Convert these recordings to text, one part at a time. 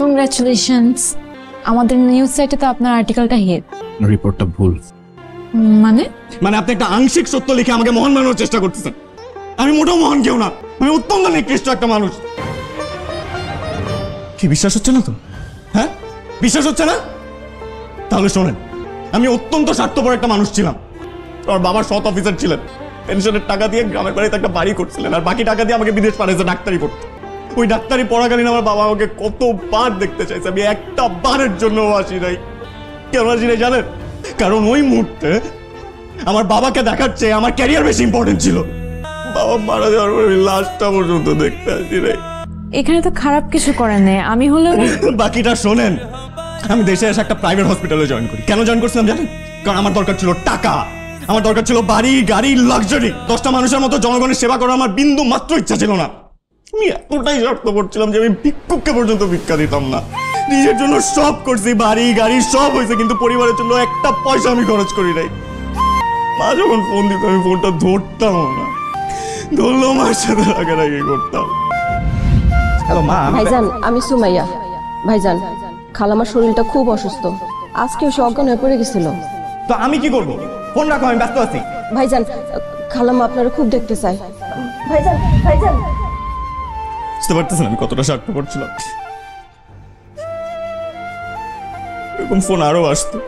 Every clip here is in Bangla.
কংগ্রাচুলেশনস, আমাদের নিউজ সাইটে তো আপনার আর্টিকেলটা হিট। রিপোর্টটা ভুল। মানে মানে আপনি একটা আংশিক সত্য লিখে আমাকে মহান বানানোর চেষ্টা করতেছেন। আমি মোটেও মহান কেউ না, আমি অত্যন্ত নিকৃষ্ট একটা মানুষ। কি বিশ্বাস হচ্ছে না তো? হ্যাঁ, বিশ্বাস হচ্ছে না? তাহলে শোনেন, আমি অত্যন্ত স্বার্থপর একটা মানুষ ছিলাম। আমার বাবা সৎ অফিসার ছিলেন, পেনশনের টাকা দিয়ে গ্রামের বাড়িতে একটা বাড়ি করছিলেন, আর বাকি টাকা দিয়ে আমাকে বিদেশ পাঠিয়েছে ডাক্তারি পড়তে। ওই ডাক্তারি পড়াকালীন আমার বাবা আমাকে কতবার দেখতে চাইছে, আমি একটা বারের জন্য আসি নাই। কেন আসি নাই জানেন? কারণ ওই মুহূর্তে আমার বাবাকে দেখার চেয়ে আমার ক্যারিয়ার বেশি ইম্পর্টেন্ট ছিল। বাবা মারা যাওয়ার পরে লাস্টটা পর্যন্ত দেখতে আসি নাই। এখানে তো খারাপ কিছু করেন নাই, আমি হলো বাকিটা শোনেন। আমি দেশে এসে একটা প্রাইভেট হসপিটালে জয়েন করি। কেন জয়েন করছিলাম জানেন? কারণ আমার দরকার ছিল টাকা, আমার দরকার ছিল বাড়ি গাড়ি লাক্সারি। 10টা মানুষের মতো জনগণের সেবা করার আমার বিন্দু মাত্র ইচ্ছা ছিল না। আমি এতটাই স্বার্থপর ছিলাম যে আমি ভিক্ষুককে পর্যন্ত ভিক্ষা দিতাম না। নিজের জন্য সব করছি, বাড়ি গাড়ি সব হয়েছে, কিন্তু পরিবারের জন্য একটা পয়সা আমি খরচ করি নাই। মা যখন ফোন দিত আমি ফোনটা ধরতাম না, ধরলেও মার সাথে রাগারাগি করতাম। হ্যালো মা। ভাইজান, আমি সুমাইয়া। ভাইজান, খালামার শরীরটা খুব অসুস্থ, আজকেও সে অজ্ঞান হয়ে পড়ে গেছিল। তো আমি কি করব? ফোন রাখো, আমি ব্যস্ত আছি। ভাইজান, খালামা আপনারা খুব দেখতে চাই। ভাইজান, ভাইজান, বুঝতে পারতেছেন আমি কতটা স্বার্থপর ছিলাম? এরকম ফোন আরো আসতো।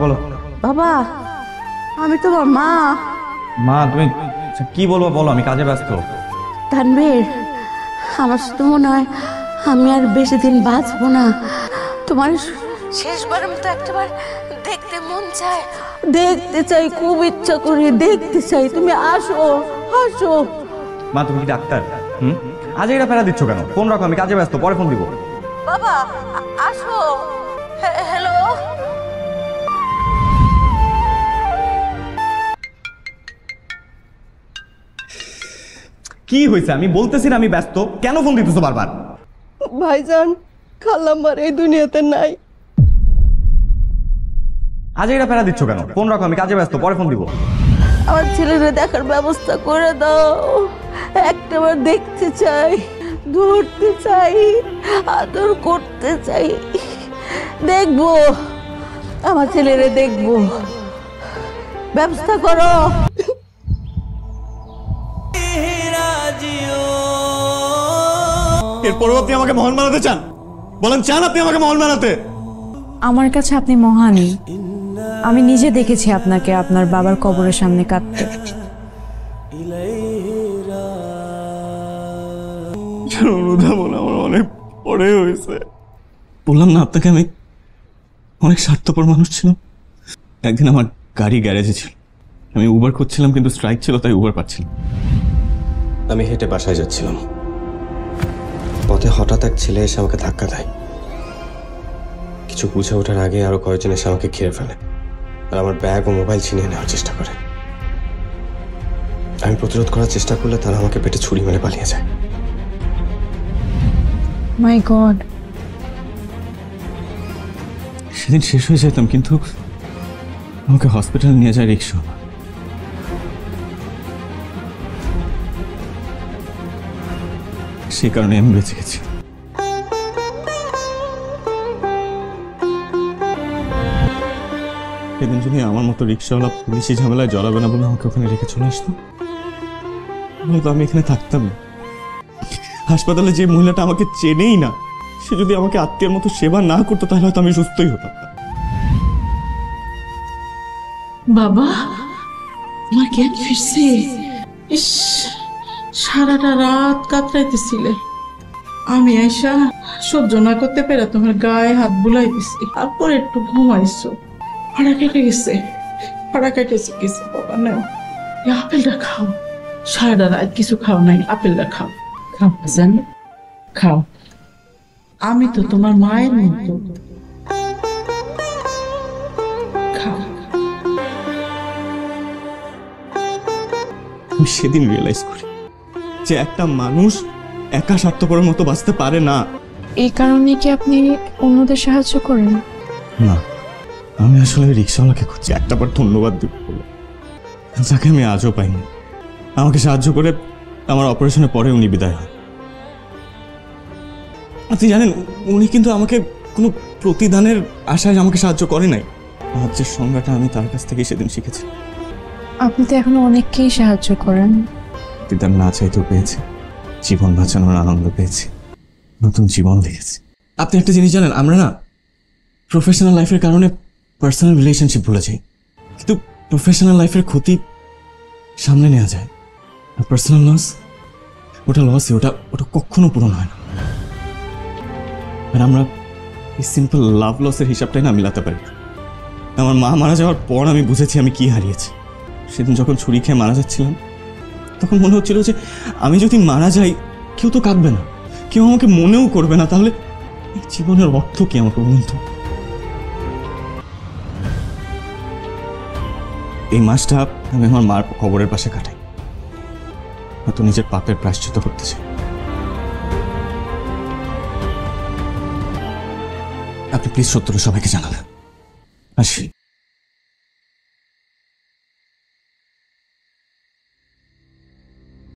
বলো। বাবা, আমি তোমার মা। মা তুমি কি বলবো বলো, আমি কাজে ব্যস্ত। তানভীর, আমার শুধু মনে হয় আমি আর বেশি দিন বাঁচবো না। তোমার শেষবারের মতো একটাবার দেখতে মন চায়, দেখতে চাই, খুব ইচ্ছা করি দেখতে চাই। তুমি আসো, আসো। মা তুমি কি ডাক্তার? আজ এটা ফেরা দিচ্ছ কেন? ফোন রাখো, আমি কাজে ব্যস্ত, পরে ফোন দিব। বাবা আসো। হ্যালো। কি হয়েছে? আমি বলতেছি না আমি ব্যস্ত, কেন ফোন দিতেছো বারবার? ভাইজান, খালাম্মার এই দুনিয়াতে নাই। আজ এটা ফেরা দিচ্ছ কেন? ফোন রাখো, আমি কাজে ব্যস্ত, পরে ফোন দিব। আমার ছেলেরে দেখার ব্যবস্থা করে দাও। একটাবার দেখতে চাই, ধরতে চাই, আদর করতে চাই। দেখবো, আমার ছেলেরে দেখবো, ব্যবস্থা করো। এরপরও আপনি আমাকে মহান বানাতে চান? বলেন, চান আপনি আমাকে মহান বানাতে? আমার কাছে আপনি মহানই। আমি নিজে দেখেছি আপনাকে আপনার বাবার কবরের সামনে কাঁদতে। অনুধাবন আমার অনেক পরে হয়েছে। বললাম না আপনাকে আমি অনেক স্বার্থপর মানুষ ছিলাম। একদিন আমার গাড়ি গ্যারেজে ছিল, আমি উবার খুঁজছিলাম, কিন্তু স্ট্রাইক ছিল তাই উবার পাচ্ছিলাম। আমি হেঁটে বাসায় যাচ্ছিলাম, পথে হঠাৎ এক ছেলে এসে আমাকে ধাক্কা দেয়। কিছু বুঝে ওঠার আগে আরো কয়েকজন এসে আমাকে ঘিরে ফেলে আর আমার ব্যাগ ও মোবাইল ছিনিয়ে নেওয়ার চেষ্টা করে। আমি প্রতিরোধ করার চেষ্টা করলে তারা আমাকে পেটে ছুরি মেরে পালিয়ে যায়। মাই গড। সেদিন শেষ হয়ে যেতাম, কিন্তু আমাকে হসপিটাল নিয়ে যায় রিক্সা। সেই কারণে আমি বেঁচে গেছি। সেদিন যদি আমার মতো রিক্সাওয়ালা পুলিশি ঝামেলায় জড়াবে না বলে আমাকে ওখানে রেখে চলে আসতো, তো আমি এখানে থাকতাম না। হাসপাতালে যে মহিলাটা আমাকে চেনেই না, সে যদি আমাকে আত্মীয়ের মতো সেবা না করতো তাহলে হয়তো আমি সুস্থই হতাম। বাবা, তোমার জ্ঞান ফিরছে? ইস, সারাটা রাত কাতরাইতেছিলে। আমি আইসা সহ্য না করতে পেরে তোমার গায়ে হাত বুলাই দিছি, তারপর একটু ঘুমাইছো। ফাড়া কেটে গেছে, ফাড়া কেটেছে গেছে। বাবা নাও, এই আপেলটা খাও। সারাটা রাত কিছু খাও নাই, আপেলটা খাও। খাও জান, খাও। আমি তো তোমার মায়ের মতো। খাও। আমি সেদিন রিয়েলাইজ করি যে একটা মানুষ একা স্বার্থপরের মতো বাঁচতে পারে না। এই কারণে কি আপনি অন্যদের সাহায্য করেন? না, আমি আসলে রিক্সাওয়ালাকে খুঁজছি একটাবার ধন্যবাদ দিব বলে, যাকে আমি আজও পাইনি। আমাকে সাহায্য করে আমার অপারেশনের পরে উনি বিদায় হন। আপনি জানেন উনি কিন্তু আমাকে কোনো প্রতিদানের আশায় আমাকে সাহায্য করে নাই। সাহায্যের সংজ্ঞাটা আমি তার কাছ থেকেই সেদিন শিখেছি। আপনি তো এখনো অনেককেই সাহায্য করেন। প্রতিদান না চাইতেও পেয়েছি, জীবন বাঁচানোর আনন্দ পেয়েছি, নতুন জীবন দেখেছি। আপনি একটা জিনিস জানেন, আমরা না প্রফেশনাল লাইফের কারণে পার্সোনাল রিলেশনশিপ ভুলে যাই, কিন্তু প্রফেশনাল লাইফের ক্ষতি সামনে নেওয়া যায়। আর পার্সোনাল লস, ওটা লসই, ওটা ওটা কখনো পূরণ হয় না। আর আমরা এই সিম্পল লাভ লসের হিসাবটাই না মিলাতে পারি। আমার মা মারা যাওয়ার পর আমি বুঝেছি আমি কি হারিয়েছি। সেদিন যখন ছুরি খেয়ে মারা যাচ্ছিলাম, তখন মনে হচ্ছিল যে আমি যদি মারা যাই কেউ তো কাঁদবে না, কেউ আমাকে মনেও করবে না, তাহলে এই জীবনের অর্থ কি আমাকে বলুন তো? এই মাসটা আমি আমার মার কবরের পাশে কাটাই, হয়তো নিজের পাপের প্রায়শ্চিত্ত করতে চাই। আপনি প্লিজ সত্যটা সবাইকে জানান। আসি।